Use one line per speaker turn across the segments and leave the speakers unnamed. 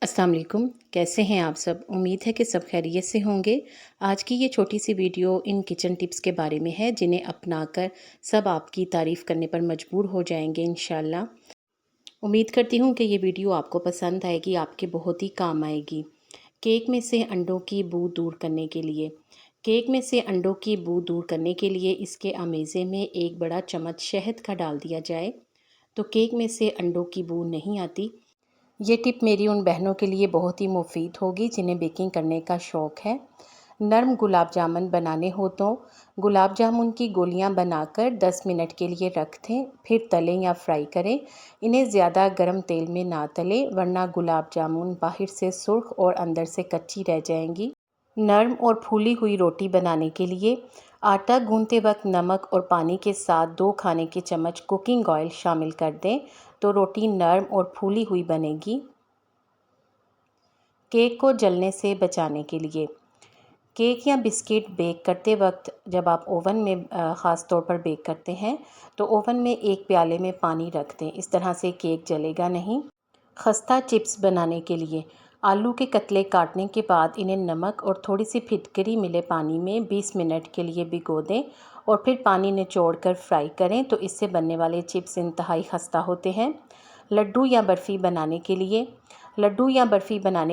अस्सलाम वालेकुम। कैसे हैं आप सब? उम्मीद है कि सब खैरियत से होंगे। आज की ये छोटी सी वीडियो इन किचन टिप्स के बारे में है जिन्हें अपनाकर सब आपकी तारीफ़ करने पर मजबूर हो जाएंगे इंशाल्लाह। उम्मीद करती हूँ कि ये वीडियो आपको पसंद आएगी, आपके बहुत ही काम आएगी। केक में से अंडों की बू दूर करने के लिए केक में से अंडों की बू दूर करने के लिए इसके अमेज़े में एक बड़ा चम्मच शहद का डाल दिया जाए तो केक में से अंडों की बू नहीं आती। ये टिप मेरी उन बहनों के लिए बहुत ही मुफीद होगी जिन्हें बेकिंग करने का शौक़ है। नरम गुलाब जामुन बनाने हो तो गुलाब जामुन की गोलियां बनाकर 10 मिनट के लिए रख दें, फिर तलें या फ्राई करें। इन्हें ज़्यादा गर्म तेल में ना तलें वरना गुलाब जामुन बाहर से सुर्ख और अंदर से कच्ची रह जाएंगी। नरम और फूली हुई रोटी बनाने के लिए आटा गूंथते वक्त नमक और पानी के साथ 2 खाने के चम्मच कुकिंग ऑयल शामिल कर दें तो रोटी नरम और फूली हुई बनेगी। केक को जलने से बचाने के लिए केक या बिस्किट बेक करते वक्त जब आप ओवन में ख़ास तौर पर बेक करते हैं तो ओवन में एक प्याले में पानी रख दें। इस तरह से केक जलेगा नहीं। खस्ता चिप्स बनाने के लिए आलू के कतले काटने के बाद इन्हें नमक और थोड़ी सी फिटकरी मिले पानी में 20 मिनट के लिए भिगो दें और फिर पानी निचोड़कर फ्राई करें तो इससे बनने वाले चिप्स इंतहाई खस्ता होते हैं। लड्डू या बर्फ़ी बनाने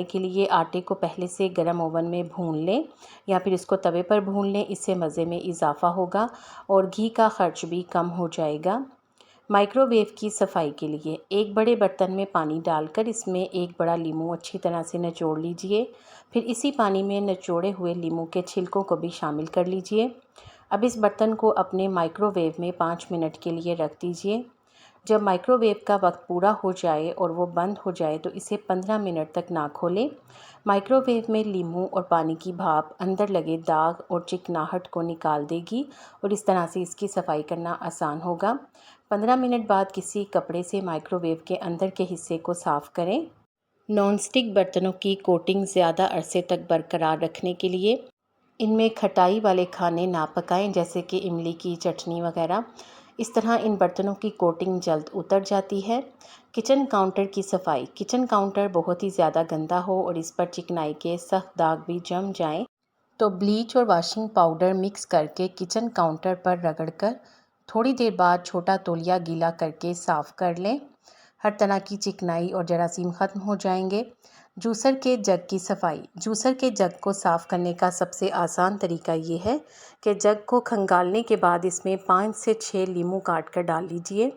के लिए आटे को पहले से गर्म ओवन में भून लें या फिर इसको तवे पर भून लें। इससे मज़े में इजाफ़ा होगा और घी का खर्च भी कम हो जाएगा। माइक्रोवेव की सफाई के लिए एक बड़े बर्तन में पानी डालकर इसमें एक बड़ा लीमू अच्छी तरह से निचोड़ लीजिए। फिर इसी पानी में निचोड़े हुए लीमू के छिलकों को भी शामिल कर लीजिए। अब इस बर्तन को अपने माइक्रोवेव में 5 मिनट के लिए रख दीजिए। जब माइक्रोवेव का वक्त पूरा हो जाए और वो बंद हो जाए तो इसे 15 मिनट तक ना खोलें। माइक्रोवेव में लीमू और पानी की भाप अंदर लगे दाग और चिकनाहट को निकाल देगी और इस तरह से इसकी सफाई करना आसान होगा। 15 मिनट बाद किसी कपड़े से माइक्रोवेव के अंदर के हिस्से को साफ़ करें। नॉनस्टिक बर्तनों की कोटिंग ज़्यादा अरसे तक बरकरार रखने के लिए इनमें खटाई वाले खाने ना पकाएं, जैसे कि इमली की चटनी वगैरह। इस तरह इन बर्तनों की कोटिंग जल्द उतर जाती है। किचन काउंटर की सफाई किचन काउंटर बहुत ही ज़्यादा गंदा हो और इस पर चिकनाई के सख्त दाग भी जम जाएं तो ब्लीच और वॉशिंग पाउडर मिक्स करके किचन काउंटर पर रगड़कर थोड़ी देर बाद छोटा तौलिया गीला करके साफ़ कर लें। हर तरह की चिकनाई और जरासीम ख़त्म हो जाएंगे। जूसर के जग की सफाई जूसर के जग को साफ़ करने का सबसे आसान तरीका ये है कि जग को खंगालने के बाद इसमें 5 से 6 लीमू काट कर डाल लीजिए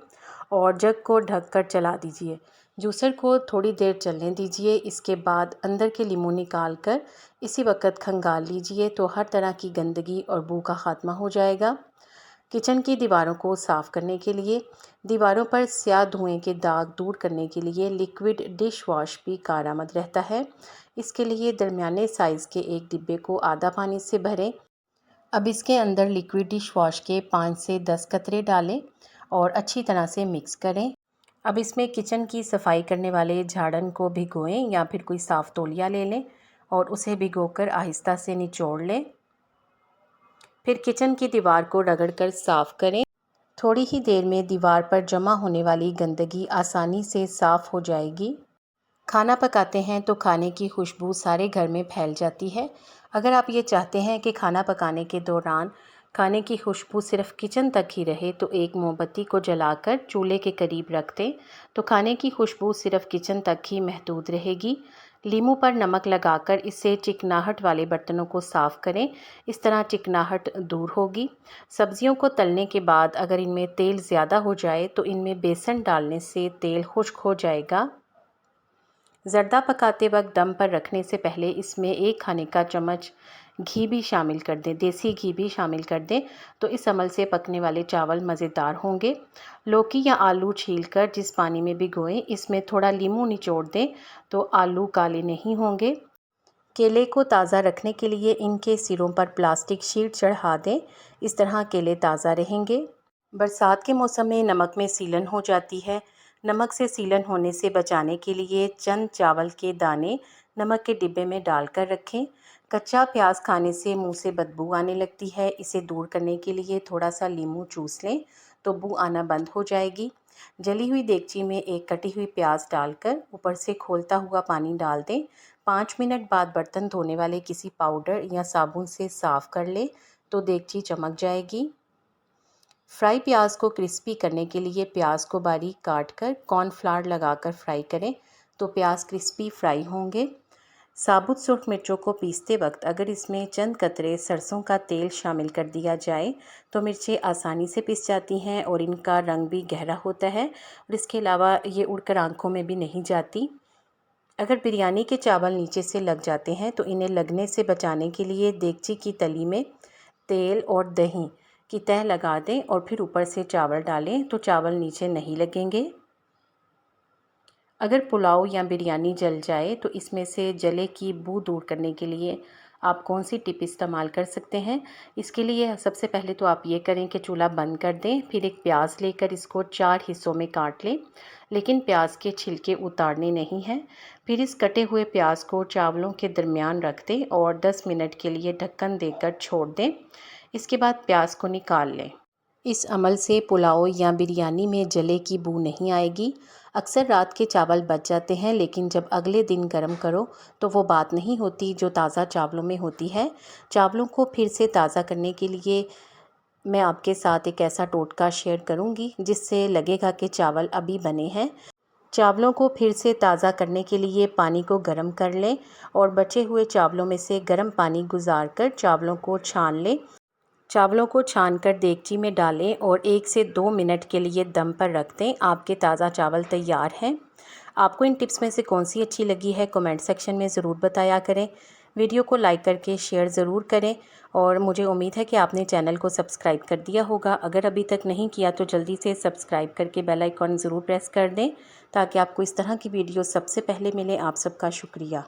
और जग को ढककर चला दीजिए। जूसर को थोड़ी देर चलने दीजिए। इसके बाद अंदर के लीमू निकाल कर इसी वक्त खंगाल लीजिए तो हर तरह की गंदगी और बू का ख़ात्मा हो जाएगा। किचन की दीवारों को साफ़ करने के लिए दीवारों पर स्याह धुएं के दाग दूर करने के लिए लिक्विड डिश वॉश भी कारआमद रहता है। इसके लिए दरमियाने साइज़ के एक डिब्बे को आधा पानी से भरें। अब इसके अंदर लिक्विड डिश वॉश के 5 से 10 कतरे डालें और अच्छी तरह से मिक्स करें। अब इसमें किचन की सफाई करने वाले झाड़न को भिगोएं या फिर कोई साफ़ तौलिया ले लें और उसे भिगोकर आहिस्ता से निचोड़ लें। फिर किचन की दीवार को रगड़कर साफ़ करें। थोड़ी ही देर में दीवार पर जमा होने वाली गंदगी आसानी से साफ़ हो जाएगी। खाना पकाते हैं तो खाने की खुशबू सारे घर में फैल जाती है। अगर आप ये चाहते हैं कि खाना पकाने के दौरान खाने की खुशबू सिर्फ किचन तक ही रहे तो एक मोमबत्ती को जलाकर चूल्हे के करीब रख दें तो खाने की खुशबू सिर्फ किचन तक ही महदूद रहेगी। लीमू पर नमक लगाकर इससे चिकनाहट वाले बर्तनों को साफ़ करें। इस तरह चिकनाहट दूर होगी। सब्जियों को तलने के बाद अगर इनमें तेल ज़्यादा हो जाए तो इनमें बेसन डालने से तेल खुश्क हो जाएगा। ज़र्दा पकाते वक्त दम पर रखने से पहले इसमें 1 खाने का चम्मच घी भी शामिल कर दें, देसी घी भी शामिल कर दें तो इस अमल से पकने वाले चावल मज़ेदार होंगे। लौकी या आलू छीलकर जिस पानी में भिगोएं इसमें थोड़ा लीमू निचोड़ दें तो आलू काले नहीं होंगे। केले को ताज़ा रखने के लिए इनके सिरों पर प्लास्टिक शीट चढ़ा दें। इस तरह केले ताज़ा रहेंगे। बरसात के मौसम में नमक में सीलन हो जाती है। नमक से सीलन होने से बचाने के लिए चंद चावल के दाने नमक के डिब्बे में डालकर रखें। कच्चा प्याज खाने से मुंह से बदबू आने लगती है। इसे दूर करने के लिए थोड़ा सा लीमू चूस लें तो बू आना बंद हो जाएगी। जली हुई देगची में एक कटी हुई प्याज डालकर ऊपर से खौलता हुआ पानी डाल दें। 5 मिनट बाद बर्तन धोने वाले किसी पाउडर या साबुन से साफ़ कर लें तो देगची चमक जाएगी। फ्राई प्याज को क्रिस्पी करने के लिए प्याज को बारीक काट कर कॉर्नफ्लावर लगाकर फ्राई करें तो प्याज क्रिस्पी फ्राई होंगे। साबुत सूरख मिर्चों को पीसते वक्त अगर इसमें चंद कतरे सरसों का तेल शामिल कर दिया जाए तो मिर्चें आसानी से पिस जाती हैं और इनका रंग भी गहरा होता है और इसके अलावा ये उड़कर आंखों में भी नहीं जाती। अगर बिरयानी के चावल नीचे से लग जाते हैं तो इन्हें लगने से बचाने के लिए देगची की तली में तेल और दही की तह लगा दें और फिर ऊपर से चावल डालें तो चावल नीचे नहीं लगेंगे। अगर पुलाव या बिरयानी जल जाए तो इसमें से जले की बू दूर करने के लिए आप कौन सी टिप इस्तेमाल कर सकते हैं। इसके लिए सबसे पहले तो आप ये करें कि चूल्हा बंद कर दें, फिर एक प्याज लेकर इसको 4 हिस्सों में काट लें, लेकिन प्याज के छिलके उतारने नहीं हैं। फिर इस कटे हुए प्याज को चावलों के दरमियान रख दें और 10 मिनट के लिए ढक्कन देकर छोड़ दें। इसके बाद प्याज को निकाल लें। इस अमल से पुलाव या बिरयानी में जले की बू नहीं आएगी। अक्सर रात के चावल बच जाते हैं लेकिन जब अगले दिन गर्म करो तो वो बात नहीं होती जो ताज़ा चावलों में होती है। चावलों को फिर से ताज़ा करने के लिए मैं आपके साथ एक ऐसा टोटका शेयर करूंगी जिससे लगेगा कि चावल अभी बने हैं। चावलों को फिर से ताज़ा करने के लिए पानी को गर्म कर लें और बचे हुए चावलों में से गर्म पानी गुजार कर चावलों को छान लें। चावलों को छानकर देगची में डालें और 1 से 2 मिनट के लिए दम पर रख दें। आपके ताज़ा चावल तैयार हैं। आपको इन टिप्स में से कौन सी अच्छी लगी है कमेंट सेक्शन में ज़रूर बताया करें। वीडियो को लाइक करके शेयर ज़रूर करें और मुझे उम्मीद है कि आपने चैनल को सब्सक्राइब कर दिया होगा। अगर अभी तक नहीं किया तो जल्दी से सब्सक्राइब करके बेल आइकॉन ज़रूर प्रेस कर दें ताकि आपको इस तरह की वीडियो सबसे पहले मिले। आप सबका शुक्रिया।